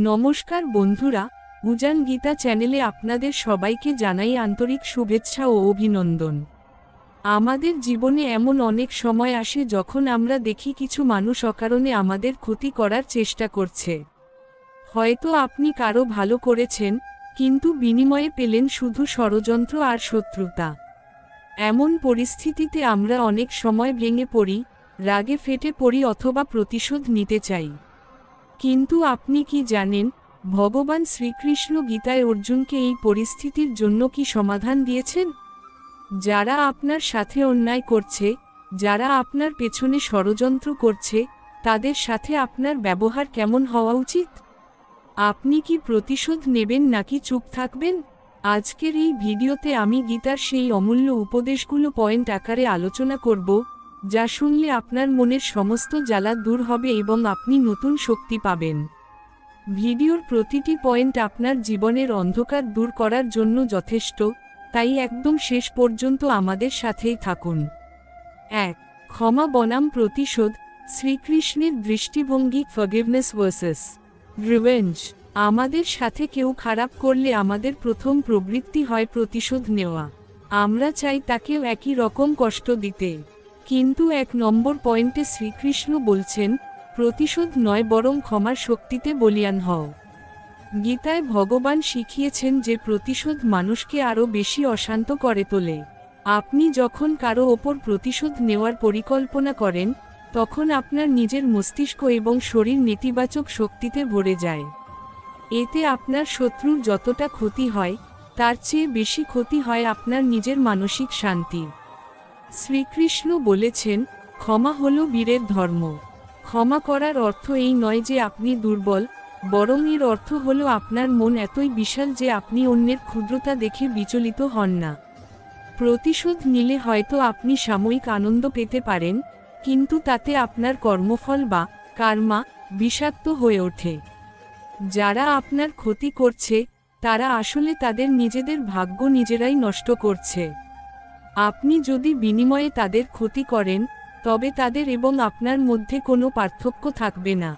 নমস্কার বন্ধুরা, উজান গীতা চ্যানেলে আপনাদের সবাইকে জানাই আন্তরিক শুভেচ্ছা ও অভিনন্দন। আমাদের জীবনে এমন অনেক সময় আসে যখন আমরা দেখি কিছু মানুষ অকারণে আমাদের ক্ষতি করার চেষ্টা করছে। হয়তো আপনি কারো ভালো করেছেন, কিন্তু বিনিময়ে পেলেন শুধু ষড়যন্ত্র আর শত্রুতা। এমন পরিস্থিতিতে আমরা অনেক সময় ভেঙে পড়ি, রাগে ফেটে পড়ি অথবা প্রতিশোধ নিতে চাই। কিন্তু আপনি কি জানেন, ভগবান শ্রীকৃষ্ণ গীতায় অর্জুনকে এই পরিস্থিতির জন্য কি সমাধান দিয়েছেন? যারা আপনার সাথে অন্যায় করছে, যারা আপনার পেছনে ষড়যন্ত্র করছে, তাদের সাথে আপনার ব্যবহার কেমন হওয়া উচিত? আপনি কি প্রতিশোধ নেবেন নাকি চুপ থাকবেন? আজকের এই ভিডিওতে আমি গীতার সেই অমূল্য উপদেশগুলো পয়েন্ট আকারে আলোচনা করব, যা শুনলে আপনার মনের সমস্ত জ্বালা দূর হবে এবং আপনি নতুন শক্তি পাবেন। ভিডিওর প্রতিটি পয়েন্ট আপনার জীবনের অন্ধকার দূর করার জন্য যথেষ্ট, তাই একদম শেষ পর্যন্ত আমাদের সাথেই থাকুন। 1. ক্ষমা বনাম প্রতিশোধ। শ্রীকৃষ্ণের দৃষ্টিভঙ্গি ফরগিভনেস ভার্সেস রিভেঞ্জ। আমাদের সাথে কেউ খারাপ করলে আমাদের প্রথম প্রবৃত্তি হয় প্রতিশোধ নেওয়া। আমরা চাই তাকেও একই রকম কষ্ট দিতে। কিন্তু 1 নম্বর পয়েন্টে শ্রীকৃষ্ণ বলছেন, প্রতিশোধ নয় বরং ক্ষমার শক্তিতে বলীয়ান হও। গীতায় ভগবান শিখিয়েছেন যে প্রতিশোধ মানুষকে আরও বেশি অশান্ত করে তোলে। আপনি যখন কারো ওপর প্রতিশোধ নেওয়ার পরিকল্পনা করেন, তখন আপনার নিজের মস্তিষ্ক এবং শরীর নেতিবাচক শক্তিতে ভরে যায়। এতে আপনার শত্রুর যতটা ক্ষতি হয়, তার চেয়ে বেশি ক্ষতি হয় আপনার নিজের মানসিক শান্তি। শ্রীকৃষ্ণ বলেছেন, ক্ষমা হল বীরের ধর্ম। ক্ষমা করার অর্থ এই নয় যে আপনি দুর্বল, বরং এর অর্থ হল আপনার মন এতই বিশাল যে আপনি অন্যের ক্ষুদ্রতা দেখে বিচলিত হন না। প্রতিশোধ নিলে হয়তো আপনি সাময়িক আনন্দ পেতে পারেন, কিন্তু তাতে আপনার কর্মফল বা কার্মা বিষাক্ত হয়ে ওঠে। যারা আপনার ক্ষতি করছে, তারা আসলে তাদের নিজেদের ভাগ্য নিজেরাই নষ্ট করছে। আপনি যদি বিনিময়ে তাদের ক্ষতি করেন, তবে তাদের এবং আপনার মধ্যে কোনো পার্থক্য থাকবে না।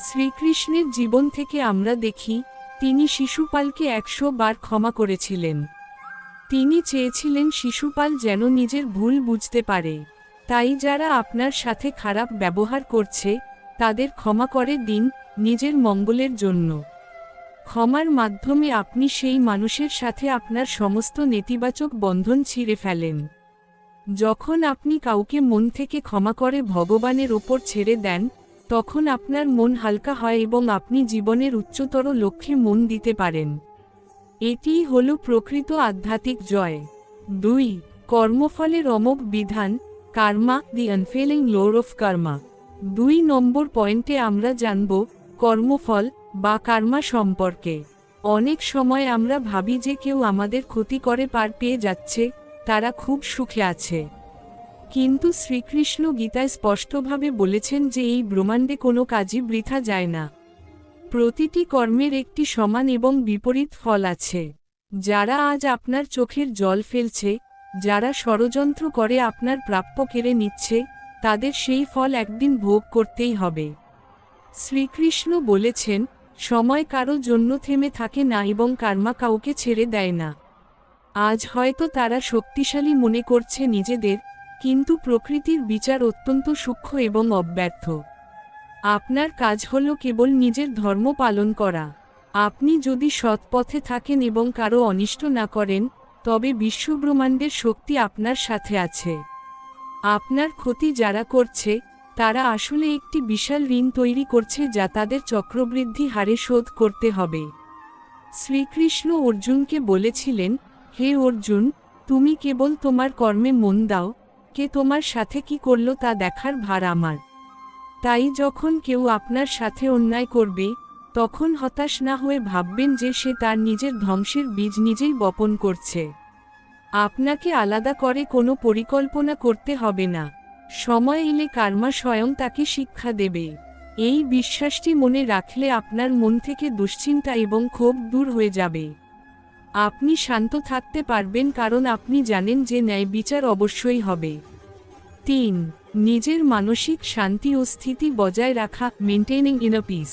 শ্রীকৃষ্ণের জীবন থেকে আমরা দেখি, তিনি শিশুপালকে 100 বার ক্ষমা করেছিলেন। তিনি চেয়েছিলেন শিশুপাল যেন নিজের ভুল বুঝতে পারে। তাই যারা আপনার সাথে খারাপ ব্যবহার করছে, তাদের ক্ষমা করে দিন, নিজের মঙ্গলের জন্য। ক্ষমার মাধ্যমে আপনি সেই মানুষের সাথে আপনার সমস্ত নেতিবাচক বন্ধন ছিঁড়ে ফেলেন। যখন আপনি কাউকে মন থেকে ক্ষমা করে ভগবানের ওপর ছেড়ে দেন, তখন আপনার মন হালকা হয় এবং আপনি জীবনের উচ্চতর লক্ষ্যে মন দিতে পারেন। এটিই হল প্রকৃত আধ্যাত্মিক জয়। 2. কর্মফলের অমোঘ বিধান। কার্মা, দি আনফেলিং ল অফ কার্মা। 2 নম্বর পয়েন্টে আমরা জানব কর্মফল বা কার্মা সম্পর্কে। অনেক সময় আমরা ভাবি যে কেউ আমাদের ক্ষতি করে পার পেয়ে যাচ্ছে, তারা খুব সুখে আছে। কিন্তু শ্রীকৃষ্ণ গীতায় স্পষ্টভাবে বলেছেন যে এই ব্রহ্মাণ্ডে কোনো কাজই বৃথা যায় না। প্রতিটি কর্মের একটি সমান এবং বিপরীত ফল আছে। যারা আজ আপনার চোখের জল ফেলছে, যারা ষড়যন্ত্র করে আপনার প্রাপ্য কেড়ে নিচ্ছে, তাদের সেই ফল একদিন ভোগ করতেই হবে। শ্রীকৃষ্ণ বলেছেন, সময় কারো জন্য থেমে থাকে না এবং কার্মা কাউকে ছেড়ে দেয় না। আজ হয়তো তারা শক্তিশালী মনে করছে নিজেদের, কিন্তু প্রকৃতির বিচার অত্যন্ত সূক্ষ্ম এবং অব্যর্থ। আপনার কাজ হল কেবল নিজের ধর্ম পালন করা। আপনি যদি সৎ পথে থাকেন এবং কারো অনিষ্ট না করেন, তবে বিশ্বব্রহ্মাণ্ডের শক্তি আপনার সাথে আছে। আপনার ক্ষতি যারা করছে, তারা আসলে একটি বিশাল ঋণ তৈরি করছে যা তাদের চক্রবৃদ্ধি হারে শোধ করতে হবে। শ্রীকৃষ্ণ অর্জুনকে বলেছিলেন, হে অর্জুন, তুমি কেবল তোমার কর্মে মন দাও, কে তোমার সাথে কি করল তা দেখার ভার আমার। তাই যখন কেউ আপনার সাথে অন্যায় করবে, তখন হতাশ না হয়ে ভাববেন যে সে তার নিজের ধ্বংসের বীজ নিজেই বপন করছে। আপনাকে আলাদা করে কোনো পরিকল্পনা করতে হবে না। সময় এলে কার্মা স্বয়ং তাকে শিক্ষা দেবে। এই বিশ্বাসটি মনে রাখলে আপনার মন থেকে দুশ্চিন্তা এবং ক্ষোভ দূর হয়ে যাবে। আপনি শান্ত থাকতে পারবেন কারণ আপনি জানেন যে ন্যায় বিচার অবশ্যই হবে। 3. নিজের মানসিক শান্তি ও স্থিতি বজায় রাখা, মেইনটেইনিং ইনার পিস।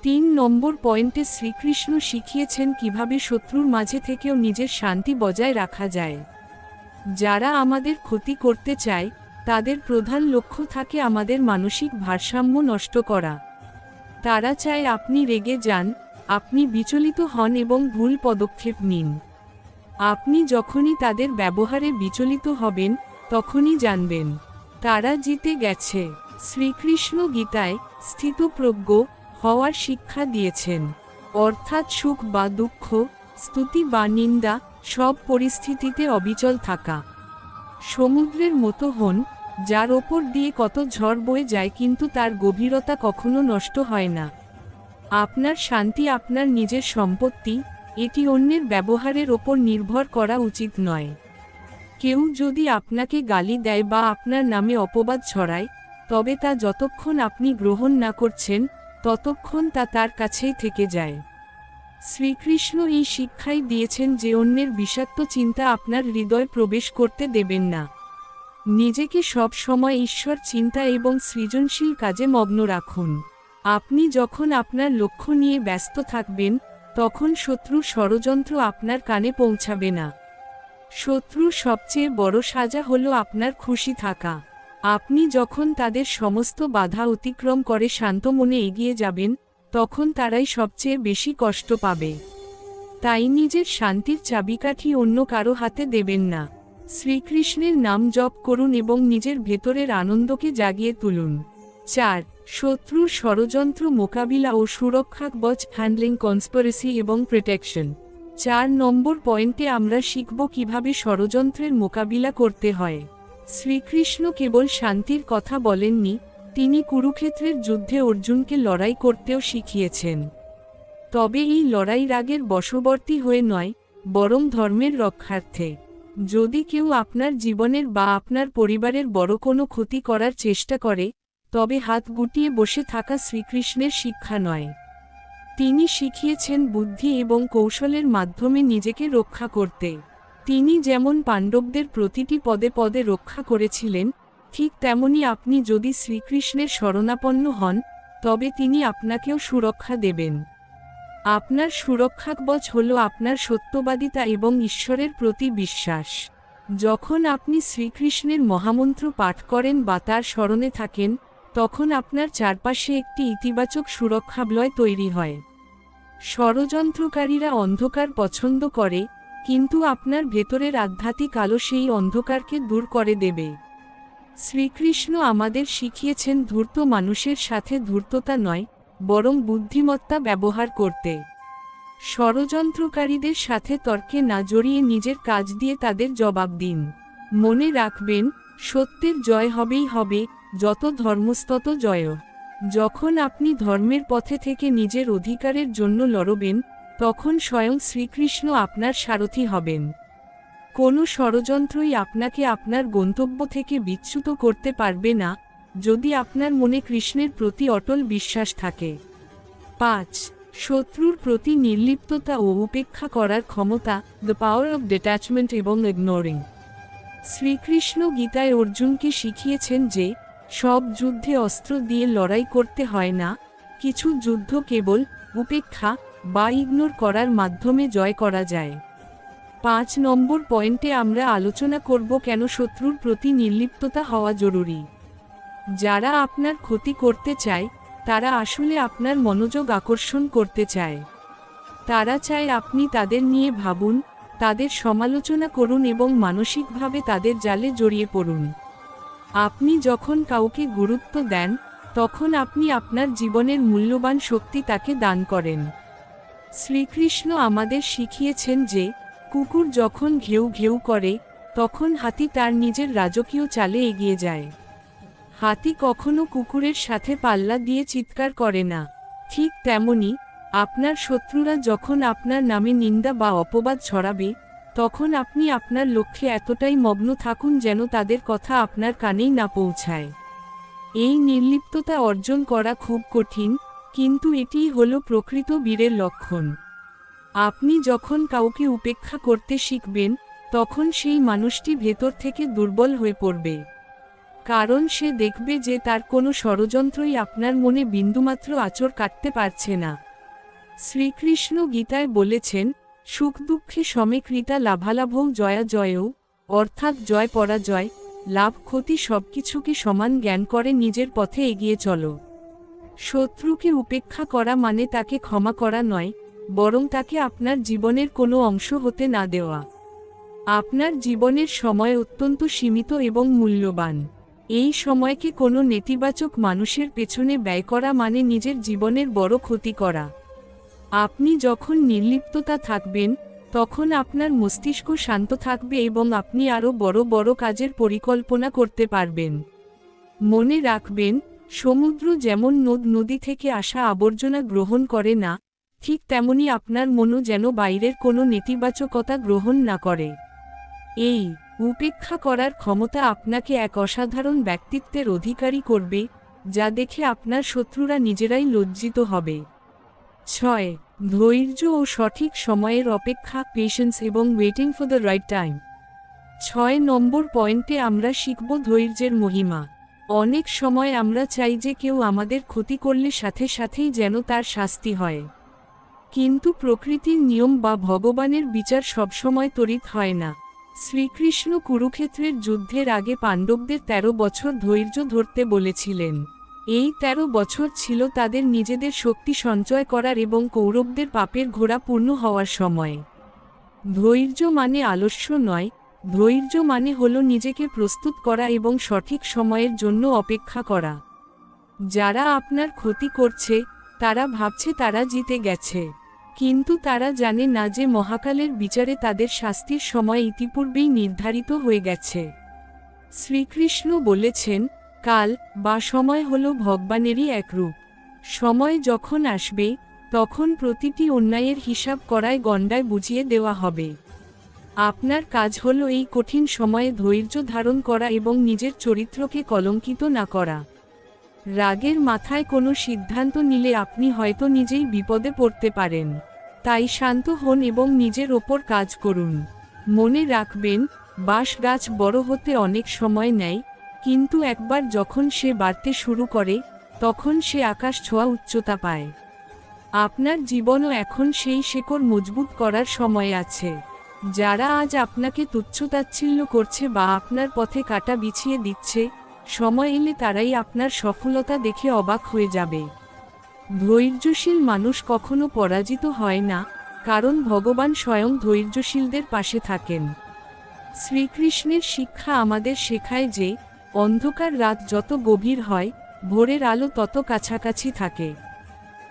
3 নম্বর পয়েন্টে শ্রীকৃষ্ণ শিখিয়েছেন কিভাবে শত্রুর মাঝে থেকেও নিজের শান্তি বজায় রাখা যায়। যারা আমাদের ক্ষতি করতে চায় তাদের প্রধান লক্ষ্য থাকে আমাদের মানসিক ভারসাম্য নষ্ট করা। তারা চায় আপনি রেগে যান, আপনি বিচলিত হন এবং ভুল পদক্ষেপ নিন। আপনি যখনই তাদের ব্যবহারে বিচলিত হবেন তখনই জানবেন তারা জিতে গেছে। শ্রীকৃষ্ণ গীতায় স্থিতপ্রজ্ঞ হওয়ার শিক্ষা দিয়েছেন, অর্থাৎ সুখ বা দুঃখ, স্তুতি বা নিন্দা, সব পরিস্থিতিতে অবিচল থাকা। সমুদ্রের মতো হন, যার ওপর দিয়ে কত ঝড় বয়ে যায় কিন্তু তার গভীরতা কখনো নষ্ট হয় না। আপনার শান্তি আপনার নিজের সম্পত্তি, এটি অন্যের ব্যবহারের ওপর নির্ভর করা উচিত নয়। কেউ যদি আপনাকে গালি দেয় বা আপনার নামে অপবাদ ছড়ায়, তবে তা যতক্ষণ আপনি গ্রহণ না করছেন ততক্ষণ তা তার কাছেই থেকে যায়। শ্রীকৃষ্ণ এই শিক্ষাই দিয়েছেন যে অন্যের বিষাক্ত চিন্তা আপনার হৃদয় প্রবেশ করতে দেবেন না। নিজেকে সব সময় ঈশ্বর চিন্তা এবং সৃজনশীল কাজে মগ্ন রাখুন। আপনি যখন আপনার লক্ষ্য নিয়ে ব্যস্ত থাকবেন তখন শত্রুর ষড়যন্ত্র আপনার কানে পৌঁছাবে না। শত্রুর সবচেয়ে বড় সাজা হলো আপনার খুশি থাকা। আপনি যখন তাদের সমস্ত বাধা অতিক্রম করে শান্ত মনে এগিয়ে যাবেন তখন তারাই সবচেয়ে বেশি কষ্ট পাবে। তাই নিজের শান্তির চাবিকাঠি অন্য কারো হাতে দেবেন না। শ্রীকৃষ্ণের নাম জপ করুন এবং নিজের ভেতরের আনন্দকে জাগিয়ে তুলুন। 4. শত্রুর ষড়যন্ত্র মোকাবিলা ও সুরক্ষা কবচ, হ্যান্ডলিং কনস্পিরেসি এবং প্রোটেকশন। 4 নম্বর পয়েন্টে আমরা শিখব কিভাবে ষড়যন্ত্রের মোকাবিলা করতে হয়। শ্রীকৃষ্ণ কেবল শান্তির কথা বলেননি, তিনি কুরুক্ষেত্রের যুদ্ধে অর্জুনকে লড়াই করতেও শিখিয়েছেন। তবে এই লড়াই রাগের বশবর্তী হয়ে নয়, বরং ধর্মের রক্ষার্থে। যদি কেউ আপনার জীবনের বা আপনার পরিবারের বড় কোনো ক্ষতি করার চেষ্টা করে, তবে হাত গুটিয়ে বসে থাকা শ্রীকৃষ্ণের শিক্ষা নয়। তিনি শিখিয়েছেন বুদ্ধি এবং কৌশলের মাধ্যমে নিজেকে রক্ষা করতে। তিনি যেমন পাণ্ডবদের প্রতিটি পদে পদে রক্ষা করেছিলেন, ঠিক তেমনি আপনি যদি শ্রীকৃষ্ণের শরণাপন্ন হন তবে তিনি আপনাকেও সুরক্ষা দেবেন। আপনার সুরক্ষাকবচ হল আপনার সত্যবাদিতা এবং ঈশ্বরের প্রতি বিশ্বাস। যখন আপনি শ্রীকৃষ্ণের মহামন্ত্র পাঠ করেন বা তার স্মরণে থাকেন তখন আপনার চারপাশে একটি ইতিবাচক সুরক্ষাবলয় তৈরি হয়। ষড়যন্ত্রকারীরা অন্ধকার পছন্দ করে, কিন্তু আপনার ভেতরের আধ্যাত্মিক আলো সেই অন্ধকারকে দূর করে দেবে। শ্রীকৃষ্ণ আমাদের শিখিয়েছেন ধূর্ত মানুষের সাথে ধূর্ততা নয়, বরং বুদ্ধিমত্তা ব্যবহার করতে। ষড়যন্ত্রকারীদের সাথে তর্কে না জড়িয়ে নিজের কাজ দিয়ে তাদের জবাব দিন। মনে রাখবেন, সত্যের জয় হবেই হবে, যত ধর্মস্তত জয়। যখন আপনি ধর্মের পথে থেকে নিজের অধিকারের জন্য লড়বেন তখন স্বয়ং শ্রীকৃষ্ণ আপনার সারথি হবেন। কোনো ষড়যন্ত্রই আপনাকে আপনার গন্তব্য থেকে বিচ্যুত করতে পারবে না, যদি আপনার মনে কৃষ্ণের প্রতি অটল বিশ্বাস থাকে। 5. শত্রুর প্রতি নির্লিপ্ততা ও উপেক্ষা করার ক্ষমতা, দ্য পাওয়ার অব ডিট্যাচমেন্ট এবং ইগনোরিং। শ্রীকৃষ্ণ গীতায় অর্জুনকে শিখিয়েছেন যে সব যুদ্ধে অস্ত্র দিয়ে লড়াই করতে হয় না, কিছু যুদ্ধ কেবল উপেক্ষা বা ইগনোর করার মাধ্যমে জয় করা যায়। 5 নম্বর পয়েন্টে আমরা আলোচনা করব কেন শত্রুর প্রতি নির্লিপ্ততা হওয়া জরুরি। যারা আপনার ক্ষতি করতে চায় তারা আসলে আপনার মনোযোগ আকর্ষণ করতে চায়। তারা চায় আপনি তাদের নিয়ে ভাবুন, তাদের সমালোচনা করুন এবং মানসিকভাবে তাদের জালে জড়িয়ে পড়ুন। আপনি যখন কাউকে গুরুত্ব দেন তখন আপনি আপনার জীবনের মূল্যবান শক্তি তাকে দান করেন। শ্রীকৃষ্ণ আমাদের শিখিয়েছেন যে কুকুর যখন ঘেউ ঘেউ করে তখন হাতি তার নিজের রাজকীয় চালে এগিয়ে যায়। হাতি কখনো কুকুরের সাথে পাল্লা দিয়ে চিৎকার করে না। ঠিক তেমনি আপনার শত্রুরা যখন আপনার নামে নিন্দা বা অপবাদ ছড়াবে তখন আপনি আপনার লক্ষ্যে এতটাই মগ্ন থাকুন যেন তাদের কথা আপনার কানেই না পৌঁছায়। এই নির্লিপ্ততা অর্জন করা খুব কঠিন, কিন্তু এটিই হলো প্রকৃত বীরের লক্ষণ। আপনি যখন কাউকে উপেক্ষা করতে শিখবেন তখন সেই মানুষটি ভেতর থেকে দুর্বল হয়ে পড়বে। কারণ সে দেখবে যে তার কোনো ষড়যন্ত্রই আপনার মনে বিন্দুমাত্র আঁচড় কাটতে পারছে না। শ্রীকৃষ্ণ গীতায় বলেছেন, সুখ দুঃখে সমে কৃতা লাভালাভৌ জয়া জয়ৌ, অর্থাৎ জয় পরাজয়, লাভ ক্ষতি সবকিছুকে সমান জ্ঞান করে নিজের পথে এগিয়ে চলো। শত্রুকে উপেক্ষা করা মানে তাকে ক্ষমা করা নয়, বরং তাকে আপনার জীবনের কোনো অংশ হতে না দেওয়া। আপনার জীবনের সময় অত্যন্ত সীমিত এবং মূল্যবান। এই সময়কে কোনো নেতিবাচক মানুষের পেছনে ব্যয় করা মানে নিজের জীবনের বড় ক্ষতি করা। আপনি যখন নির্লিপ্ততা থাকবেন, তখন আপনার মস্তিষ্ক শান্ত থাকবে এবং আপনি আরও বড় বড় কাজের পরিকল্পনা করতে পারবেন। মনে রাখবেন, সমুদ্র যেমন নদ-নদী থেকে আসা আবর্জনা গ্রহণ করে না, ঠিক তেমনি আপনার মনও যেন বাইরের কোনো নেতিবাচকতা গ্রহণ না করে। এই উপেক্ষা করার ক্ষমতা আপনাকে এক অসাধারণ ব্যক্তিত্বের অধিকারী করবে, যা দেখে আপনার শত্রুরা নিজেরাই লজ্জিত হবে। 6. ধৈর্য ও সঠিক সময়ের অপেক্ষা, পেশেন্স এবং waiting for the right time. 6 নম্বর পয়েন্টে আমরা শিখব ধৈর্যের মহিমা। অনেক সময় আমরা চাই যে কেউ আমাদের ক্ষতি করলে সাথে সাথেই যেন তার শাস্তি হয়। কিন্তু প্রকৃতির নিয়ম বা ভগবানের বিচার সবসময় ত্বরিত হয় না। শ্রীকৃষ্ণ কুরুক্ষেত্রের যুদ্ধের আগে পাণ্ডবদের 13 বছর ধৈর্য ধরতে বলেছিলেন। এই 13 বছর ছিল তাদের নিজেদের শক্তি সঞ্চয় করার এবং কৌরবদের পাপের ঘোড়া পূর্ণ হওয়ার সময়। ধৈর্য মানে আলস্য নয়, ধৈর্য মানে হলো নিজেকে প্রস্তুত করা এবং সঠিক সময়ের জন্য অপেক্ষা করা। যারা আপনার ক্ষতি করছে, তারা ভাবছে তারা জিতে গেছে, কিন্তু তারা জানে না যে মহাকালের বিচারে তাদের শাস্তির সময় ইতিপূর্বেই নির্ধারিত হয়ে গেছে। শ্রীকৃষ্ণ বলেছেন, কাল বা সময় হল ভগবানেরই এক রূপ। সময় যখন আসবে, তখন প্রতিটি অন্যায়ের হিসাব করায় গণ্ডায় বুঝিয়ে দেওয়া হবে। আপনার কাজ হল এই কঠিন সময়ে ধৈর্য ধারণ করা এবং নিজের চরিত্রকে কলঙ্কিত না করা। রাগের মাথায় কোনো সিদ্ধান্ত নিলে আপনি হয়তো নিজেই বিপদে পড়তে পারেন। তাই শান্ত হন এবং নিজের ওপর কাজ করুন। মনে রাখবেন, বাঁশ গাছ বড় হতে অনেক সময় নেয়, কিন্তু একবার যখন সে বাড়তে শুরু করে, তখন সে আকাশ ছোঁয়া উচ্চতা পায়। আপনার জীবনও এখন সেই শেকড় মজবুত করার সময় আছে। যারা আজ আপনাকে তুচ্ছ-তাচ্ছিল্য করছে বা আপনার পথে কাঁটা বিছিয়ে দিচ্ছে, সময় এলে তারাই আপনার সফলতা দেখে অবাক হয়ে যাবে। ধৈর্যশীল মানুষ কখনো পরাজিত হয় না, কারণ ভগবান স্বয়ং ধৈর্যশীলদের পাশে থাকেন। শ্রীকৃষ্ণের শিক্ষা আমাদের শেখায় যে, অন্ধকার রাত যত গভীর হয়, ভোরের আলো তত কাছাকাছি থাকে।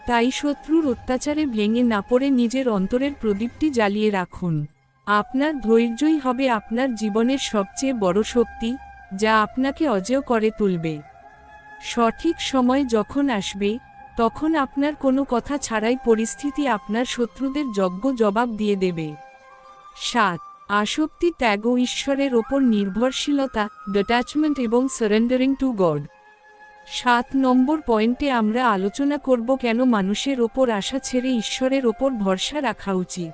তাই শত্রুর অত্যাচারে ভেঙে না পড়ে নিজের অন্তরের প্রদীপটি জ্বালিয়ে রাখুন। আপনার ধৈর্যই হবে আপনার জীবনের সবচেয়ে বড় শক্তি, যা আপনাকে অজেয় করে তুলবে। সঠিক সময় যখন আসবে, তখন আপনার কোনো কথা ছাড়াই পরিস্থিতি আপনার শত্রুদের যোগ্য জবাব দিয়ে দেবে। 7. আসক্তি ত্যাগ ও ঈশ্বরের ওপর নির্ভরশীলতা, ডিট্যাচমেন্ট এবং সারেন্ডারিং টু গড। 7 নম্বর পয়েন্টে আমরা আলোচনা করব কেন মানুষের ওপর আশা ছেড়ে ঈশ্বরের ওপর ভরসা রাখা উচিত।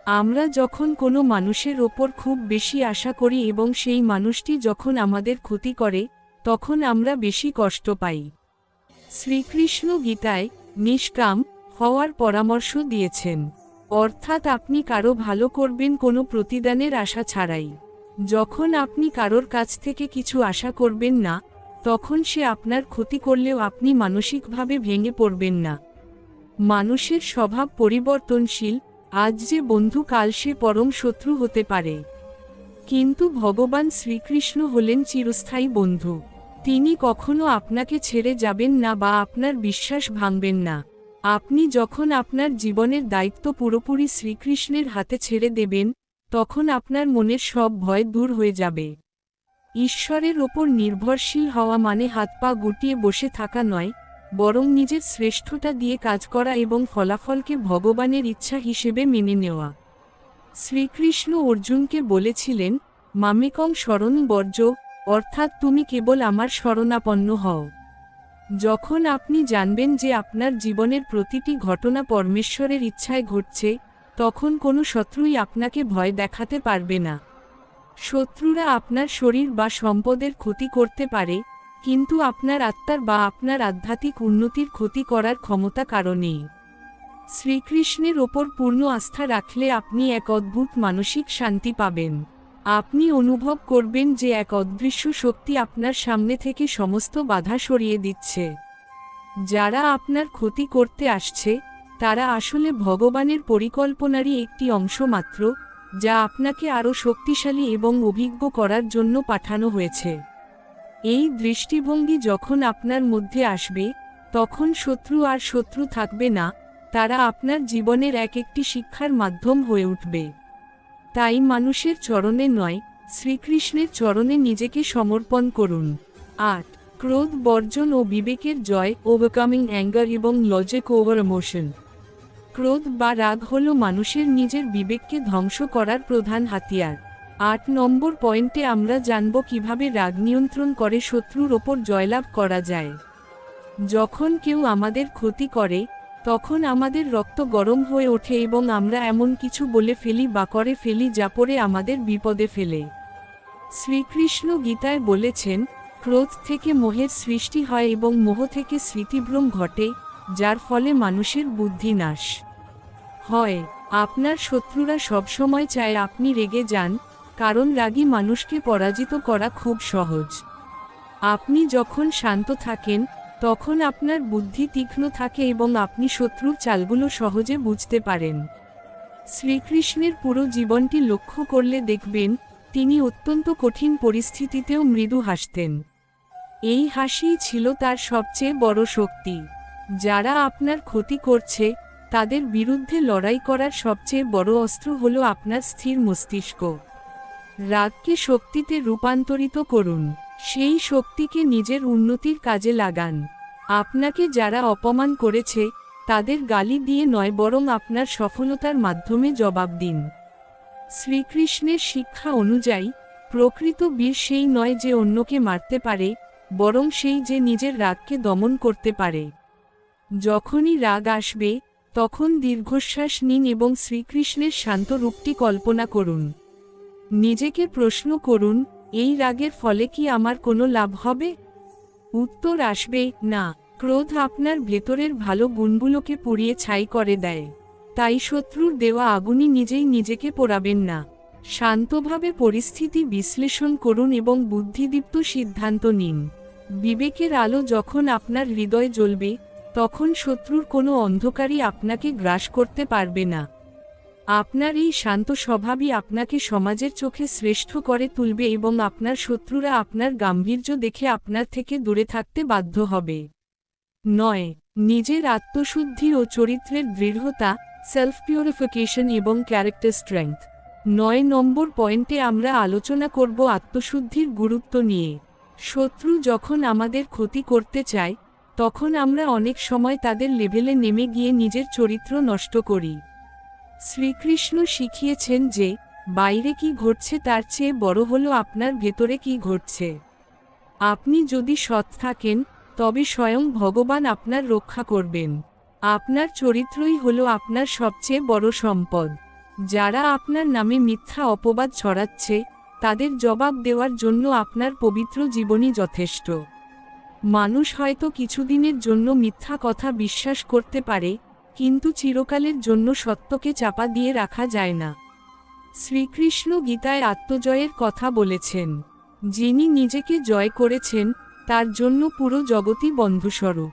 আমরা যখন কোনো মানুষের ওপর খুব বেশি আশা করি এবং সেই মানুষটি যখন আমাদের ক্ষতি করে, তখন আমরা বেশি কষ্ট পাই। শ্রীকৃষ্ণ গীতায় নিষ্কাম হওয়ার পরামর্শ দিয়েছেন, অর্থাৎ আপনি কারো ভালো করবেন কোনো প্রতিদানের আশা ছাড়াই। যখন আপনি কারোর কাছ থেকে কিছু আশা করবেন না, তখন সে আপনার ক্ষতি করলেও আপনি মানসিকভাবে ভেঙে পড়বেন না। মানুষের স্বভাব পরিবর্তনশীল, আজ যে বন্ধু কাল সে পরম শত্রু হতে পারে। কিন্তু ভগবান শ্রীকৃষ্ণ হলেন চিরস্থায়ী বন্ধু। তিনি কখনো আপনাকে ছেড়ে যাবেন না বা আপনার বিশ্বাস ভাঙবেন না। আপনি যখন আপনার জীবনের দায়িত্ব পুরোপুরি শ্রীকৃষ্ণের হাতে ছেড়ে দেবেন, তখন আপনার মনের সব ভয় দূর হয়ে যাবে। ঈশ্বরের ওপর নির্ভরশীল হওয়া মানে হাত পা গুটিয়ে বসে থাকা নয়, বরং নিজের শ্রেষ্ঠতা দিয়ে কাজ করা এবং ফলাফলকে ভগবানের ইচ্ছা হিসেবে মেনে নেওয়া। শ্রীকৃষ্ণ অর্জুনকে বলেছিলেন, মামেকং শরণ বর্জ, অর্থাৎ তুমি কেবল আমার শরণাপন্ন হও। যখন আপনি জানবেন যে আপনার জীবনের প্রতিটি ঘটনা পরমেশ্বরের ইচ্ছায় ঘটছে, তখন কোনো শত্রুই আপনাকে ভয় দেখাতে পারবে না। শত্রুরা আপনার শরীর বা সম্পদের ক্ষতি করতে পারে, কিন্তু আপনার আত্মার বা আপনার আধ্যাত্মিক উন্নতির ক্ষতি করার ক্ষমতা কারো নেই। শ্রীকৃষ্ণের ওপর পূর্ণ আস্থা রাখলে আপনি এক অদ্ভুত মানসিক শান্তি পাবেন। আপনি অনুভব করবেন যে এক অদৃশ্য শক্তি আপনার সামনে থেকে সমস্ত বাধা সরিয়ে দিচ্ছে। যারা আপনার ক্ষতি করতে আসছে, তারা আসলে ভগবানের পরিকল্পনারই একটি অংশ মাত্র, যা আপনাকে আরও শক্তিশালী এবং অভিজ্ঞ করার জন্য পাঠানো হয়েছে। এই দৃষ্টিভঙ্গি যখন আপনার মধ্যে আসবে, তখন শত্রু আর শত্রু থাকবে না, তারা আপনার জীবনের একটি শিক্ষার মাধ্যম হয়ে উঠবে। তাই মানুষের চরণে নয়, শ্রীকৃষ্ণের চরণে নিজেকে সমর্পণ করুন। 8. ক্রোধ বর্জন ও বিবেকের জয়, ওভারকামিং অ্যাঙ্গার এবং লজিক ওভার ইমোশন। ক্রোধ বা রাগ হল মানুষের নিজের বিবেককে ধ্বংস করার প্রধান হাতিয়ার। 8 নম্বর পয়েন্টে আমরা জানব কিভাবে রাগ নিয়ন্ত্রণ করে শত্রুর ওপর জয়লাভ করা যায়। যখন কেউ আমাদের ক্ষতি করে, তখন আমাদের রক্ত গরম হয়ে ওঠে এবং আমরা এমন কিছু বলে ফেলি বা করে ফেলি যা পরে আমাদের বিপদে ফেলে। শ্রীকৃষ্ণ গীতায় বলেছেন, ক্রোধ থেকে মোহের সৃষ্টি হয় এবং মোহ থেকে স্মৃতিভ্রম ঘটে, যার ফলে মানুষের বুদ্ধি নাশ হয়। আপনার শত্রুরা সবসময় চায় আপনি রেগে যান, কারণ রাগী মানুষকে পরাজিত করা খুব সহজ। আপনি যখন শান্ত থাকেন, তখন আপনার বুদ্ধি তীক্ষ্ণ থাকে এবং আপনি শত্রুর চালগুলো সহজে বুঝতে পারেন। শ্রীকৃষ্ণের পুরো জীবনটি লক্ষ্য করলে দেখবেন, তিনি অত্যন্ত কঠিন পরিস্থিতিতেও মৃদু হাসতেন। এই হাসিই ছিল তার সবচেয়ে বড় শক্তি। যারা আপনার ক্ষতি করছে, তাদের বিরুদ্ধে লড়াই করার সবচেয়ে বড় অস্ত্র হল আপনার স্থির মস্তিষ্ক। রাগকে শক্তিতে রূপান্তরিত করুন, সেই শক্তিকে নিজের উন্নতির কাজে লাগান। আপনাকে যারা অপমান করেছে, তাদের গালি দিয়ে নয় বরং আপনার সফলতার মাধ্যমে জবাব দিন। শ্রীকৃষ্ণের শিক্ষা অনুযায়ী, প্রকৃত বীর সেই নয় যে অন্যকে মারতে পারে, বরং সেই যে নিজের রাগকে দমন করতে পারে। যখনই রাগ আসবে, তখন দীর্ঘশ্বাস নিন এবং শ্রীকৃষ্ণের শান্ত রূপটি কল্পনা করুন। নিজেকে প্রশ্ন করুন, এই রাগের ফলে কি আমার কোনো লাভ হবে? উত্তর আসবে, না। ক্রোধ আপনার ভেতরের ভালো গুণগুলোকে পুড়িয়ে ছাই করে দেয়। তাই শত্রুর দেওয়া আগুনই নিজেই নিজেকে পোড়াবেন না। শান্তভাবে পরিস্থিতি বিশ্লেষণ করুন এবং বুদ্ধিদীপ্ত সিদ্ধান্ত নিন। বিবেকের আলো যখন আপনার হৃদয়ে জ্বলবে, তখন শত্রুর কোনো অন্ধকারই আপনাকে গ্রাস করতে পারবে না। আপনার এই শান্ত স্বভাবই আপনাকে সমাজের চোখে শ্রেষ্ঠ করে তুলবে এবং আপনার শত্রুরা আপনার গাম্ভীর্য দেখে আপনার থেকে দূরে থাকতে বাধ্য হবে। 9. নিজের আত্মশুদ্ধি ও চরিত্রের দৃঢ়তা, সেলফ পিউরিফিকেশন এবং ক্যারেক্টার স্ট্রেংথ। 9 নম্বর পয়েন্টে আমরা আলোচনা করব আত্মশুদ্ধির গুরুত্ব নিয়ে। শত্রু যখন আমাদের ক্ষতি করতে চায়, তখন আমরা অনেক সময় তাদের লেভেলে নেমে গিয়ে নিজের চরিত্র নষ্ট করি। শ্রীকৃষ্ণ শিখিয়েছেন যে, বাইরে কি ঘটছে তার চেয়ে বড় হলো আপনার ভেতরে কি ঘটছে। আপনি যদি সৎ থাকেন, তবে স্বয়ং ভগবান আপনার রক্ষা করবেন। আপনার চরিত্রই হলো আপনার সবচেয়ে বড় সম্পদ। যারা আপনার নামে মিথ্যা অপবাদ ছড়াচ্ছে, তাদের জবাব দেওয়ার জন্য আপনার পবিত্র জীবনই যথেষ্ট। মানুষ হয়তো কিছুদিনের জন্য মিথ্যা কথা বিশ্বাস করতে পারে, কিন্তু চিরকালের জন্য সত্যকে চাপা দিয়ে রাখা যায় না। শ্রীকৃষ্ণ গীতায় আত্মজয়ের কথা বলেছেন। যিনি নিজেকে জয় করেছেন, তার জন্য পুরো জগৎই বন্ধুস্বরূপ।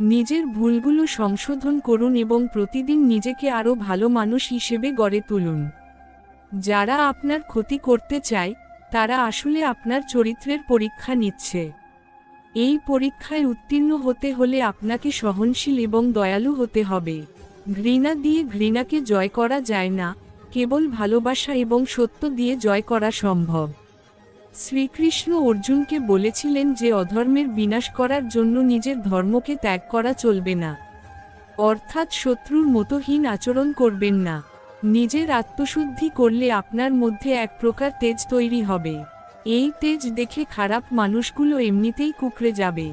নিজের ভুলগুলো সংশোধন করুন এবং প্রতিদিন নিজেকে আরও ভালো মানুষ হিসেবে গড়ে তুলুন। যারা আপনার ক্ষতি করতে চায়, তারা আসলে আপনার চরিত্রের পরীক্ষা নিচ্ছে। এই পরীক্ষায় উত্তীর্ণ হতে হলে আপনাকে সহনশীল এবং দয়ালু হতে হবে। ঘৃণা দিয়ে ঘৃণাকে জয় করা যায় না, কেবল ভালোবাসা এবং সত্য দিয়ে জয় করা সম্ভব। শ্রীকৃষ্ণ অর্জুনকে বলেছিলেন যে অধর্মের বিনাশ করার জন্য নিজের ধর্মকে ত্যাগ করা চলবে না। অর্থাৎ শত্রুর মতো হীন আচরণ করবেন না। নিজের আত্মশুদ্ধি করলে আপনার মধ্যে এক প্রকার তেজ তৈরি হবে। এই তেজ দেখে খারাপ মানুষগুলো এমনিতেই কুঁকড়ে যাবে।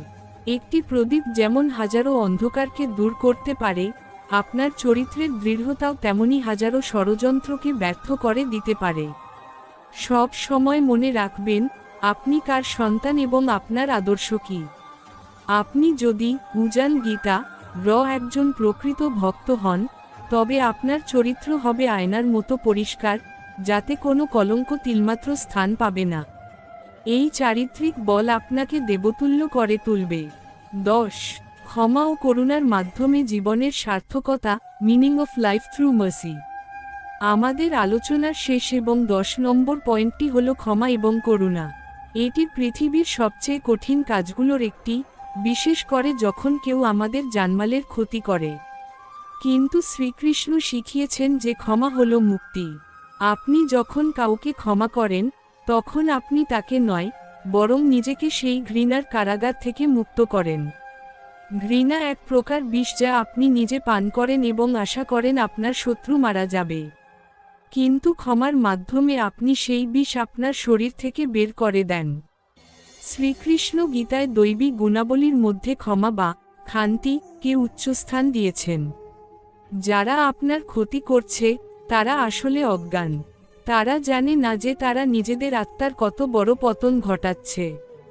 একটি প্রদীপ যেমন হাজারো অন্ধকারকে দূর করতে পারে, আপনার চরিত্রের দৃঢ়তাও তেমনি হাজারো ষড়যন্ত্রকে ব্যর্থ করে দিতে পারে। সব সময় মনে রাখবেন আপনি কার সন্তান এবং আপনার আদর্শ কী। আপনি যদি উজান গীতা একজন প্রকৃত ভক্ত হন, তবে আপনার চরিত্র হবে আয়নার মতো পরিষ্কার, যাতে কোনো কলঙ্ক তিলমাত্র স্থান পাবে না। এই চারিত্রিক বল আপনাকে দেবতুল্য করে তুলবে। 10. ক্ষমা ও করুণার মাধ্যমে জীবনের সার্থকতা, meaning of life through mercy. আমাদের আলোচনার শেষ এবং 10 নম্বর পয়েন্টটি হল ক্ষমা এবং করুণা। এটি পৃথিবীর সবচেয়ে কঠিন কাজগুলোর একটি, বিশেষ করে যখন কেউ আমাদের জানমালের ক্ষতি করে। কিন্তু শ্রীকৃষ্ণ শিখিয়েছেন যে ক্ষমা হল মুক্তি। আপনি যখন কাউকে ক্ষমা করেন, তখন আপনি তাকে নয়, বরং নিজেকে সেই ঘৃণার কারাগার থেকে মুক্ত করেন। ঘৃণা এক প্রকার বিষ যা আপনি নিজে পান করেন এবং আশা করেন আপনার শত্রু মারা যাবে। কিন্তু ক্ষমার মাধ্যমে আপনি সেই বিষ আপনার শরীর থেকে বের করে দেন। শ্রীকৃষ্ণ গীতায় দৈবী গুণাবলীর মধ্যে ক্ষমা বা শান্তিকে উচ্চস্থান দিয়েছেন। যারা আপনার ক্ষতি করছে তারা আসলে অজ্ঞান। তারা জানে না যে তারা নিজেদের আত্মার কত বড় পতন ঘটাচ্ছে।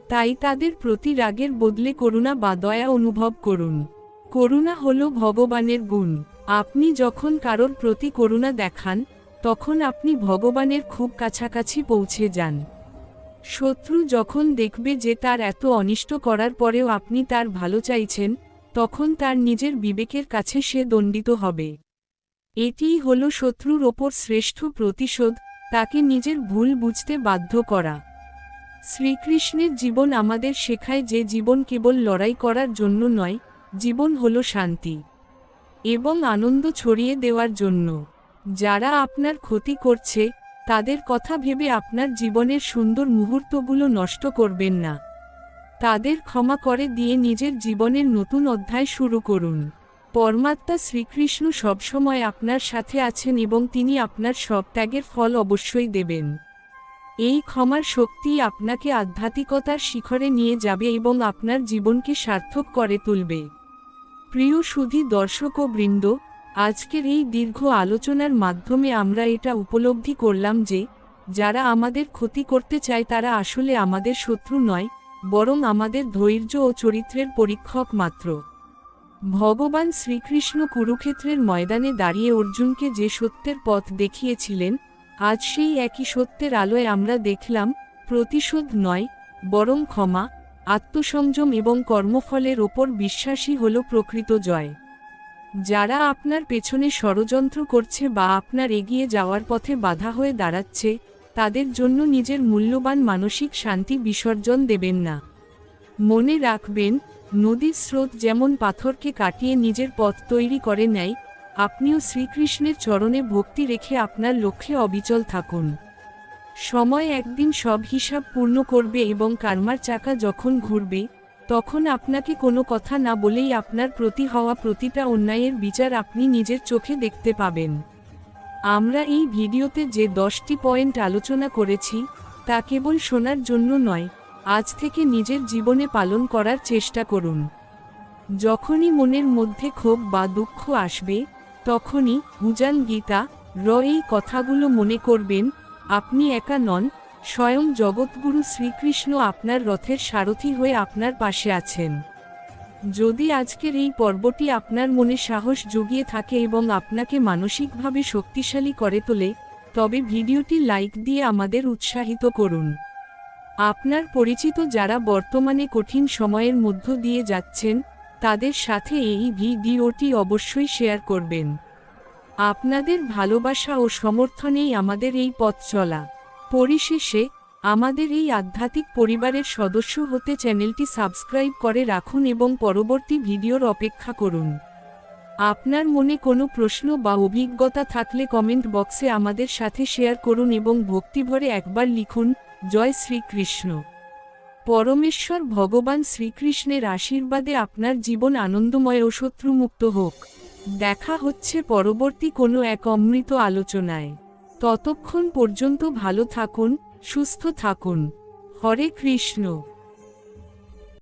তাই তাদের প্রতি রাগের বদলে করুণা বা দয়া অনুভব করুন। করুণা হল ভগবানের গুণ। আপনি যখন কারোর প্রতি করুণা দেখান, তখন আপনি ভগবানের খুব কাছাকাছি পৌঁছে যান। শত্রু যখন দেখবে যে তার এত অনিষ্ট করার পরেও আপনি তার ভালো চাইছেন, তখন তার নিজের বিবেকের কাছে সে দণ্ডিত হবে। এটিই হল শত্রুর ওপর শ্রেষ্ঠ প্রতিশোধ, তাকে নিজের ভুল বুঝতে বাধ্য করা। শ্রীকৃষ্ণের জীবন আমাদের শেখায় যে জীবন কেবল লড়াই করার জন্য নয়, জীবন হল শান্তি এবং আনন্দ ছড়িয়ে দেওয়ার জন্য। যারা আপনার ক্ষতি করছে, তাদের কথা ভেবে আপনার জীবনের সুন্দর মুহূর্তগুলো নষ্ট করবেন না। তাদের ক্ষমা করে দিয়ে নিজের জীবনের নতুন অধ্যায় শুরু করুন। পরমাত্মা শ্রীকৃষ্ণ সবসময় আপনার সাথে আছেন এবং তিনি আপনার সব ত্যাগের ফল অবশ্যই দেবেন। এই ক্ষমার শক্তি আপনাকে আধ্যাত্মিকতার শিখরে নিয়ে যাবে এবং আপনার জীবনকে সার্থক করে তুলবে। প্রিয় সুধী দর্শক ও বৃন্দ, আজকের এই দীর্ঘ আলোচনার মাধ্যমে আমরা এটা উপলব্ধি করলাম যে যারা আমাদের ক্ষতি করতে চায় তারা আসলে আমাদের শত্রু নয়, বরং আমাদের ধৈর্য ও চরিত্রের পরীক্ষক মাত্র। ভগবান শ্রীকৃষ্ণ কুরুক্ষেত্রের ময়দানে দাঁড়িয়ে অর্জুনকে যে সত্যের পথ দেখিয়েছিলেন, আজ সেই একই সত্যের আলোয় আমরা দেখলাম প্রতিশোধ নয়, বরং ক্ষমা, আত্মসংযম এবং কর্মফলের ওপর বিশ্বাসী হল প্রকৃত জয়। যারা আপনার পেছনে ষড়যন্ত্র করছে বা আপনার এগিয়ে যাওয়ার পথে বাধা হয়ে দাঁড়াচ্ছে, তাদের জন্য নিজের মূল্যবান মানসিক শান্তি বিসর্জন দেবেন না। মনে রাখবেন, নদীর স্রোত যেমন পাথরকে কাটিয়ে নিজের পথ তৈরি করে নেয়, আপনিও শ্রীকৃষ্ণের চরণে ভক্তি রেখে আপনার লক্ষ্যে অবিচল থাকুন। সময় একদিন সব হিসাব পূর্ণ করবে এবং কার্মার চাকা যখন ঘুরবে, তখন আপনাকে কোনো কথা না বলেই আপনার প্রতি হওয়া প্রতিটা অন্যায়ের বিচার আপনি নিজের চোখে দেখতে পাবেন। আমরা এই ভিডিওতে যে 10টি পয়েন্ট আলোচনা করেছি, তা কেবল শোনার জন্য নয়, আজ থেকে নিজের জীবনে পালন করার চেষ্টা করুন। যখনই মনের মধ্যে ক্ষোভ বা দুঃখ আসবে, তখনই উজান গীতা এই কথাগুলো মনে করবেন, আপনি একা নন, স্বয়ং জগৎগুরু শ্রীকৃষ্ণ আপনার রথের সারথি হয়ে আপনার পাশে আছেন। যদি আজকের এই পর্বটি আপনার মনে সাহস জুগিয়ে থাকে এবং আপনাকে মানসিকভাবে শক্তিশালী করে তোলে, তবে ভিডিওটি লাইক দিয়ে আমাদের উৎসাহিত করুন। আপনার পরিচিত যারা বর্তমানে কঠিন সময়ের মধ্য দিয়ে যাচ্ছেন, তাদের সাথে এই ভিডিওটি অবশ্যই শেয়ার করবেন। আপনাদের ভালোবাসা ও সমর্থনেই আমাদের এই পথ চলা। পরিশেষে, আমাদের এই আধ্যাত্মিক পরিবারের সদস্য হতে চ্যানেলটি সাবস্ক্রাইব করে রাখুন এবং পরবর্তী ভিডিওর অপেক্ষা করুন। আপনার মনে কোনো প্রশ্ন বা অভিজ্ঞতা থাকলে কমেন্ট বক্সে আমাদের সাথে শেয়ার করুন এবং ভক্তিভরে একবার লিখুন, জয় শ্রীকৃষ্ণ। পরমেশ্বর ভগবান শ্রীকৃষ্ণের আশীর্বাদে আপনার জীবন আনন্দময় ও শত্রুমুক্ত হোক। দেখা হচ্ছে পরবর্তী কোনো এক অমৃত আলোচনায়। ততক্ষণ পর্যন্ত ভালো থাকুন, সুস্থ থাকুন। হরে কৃষ্ণ।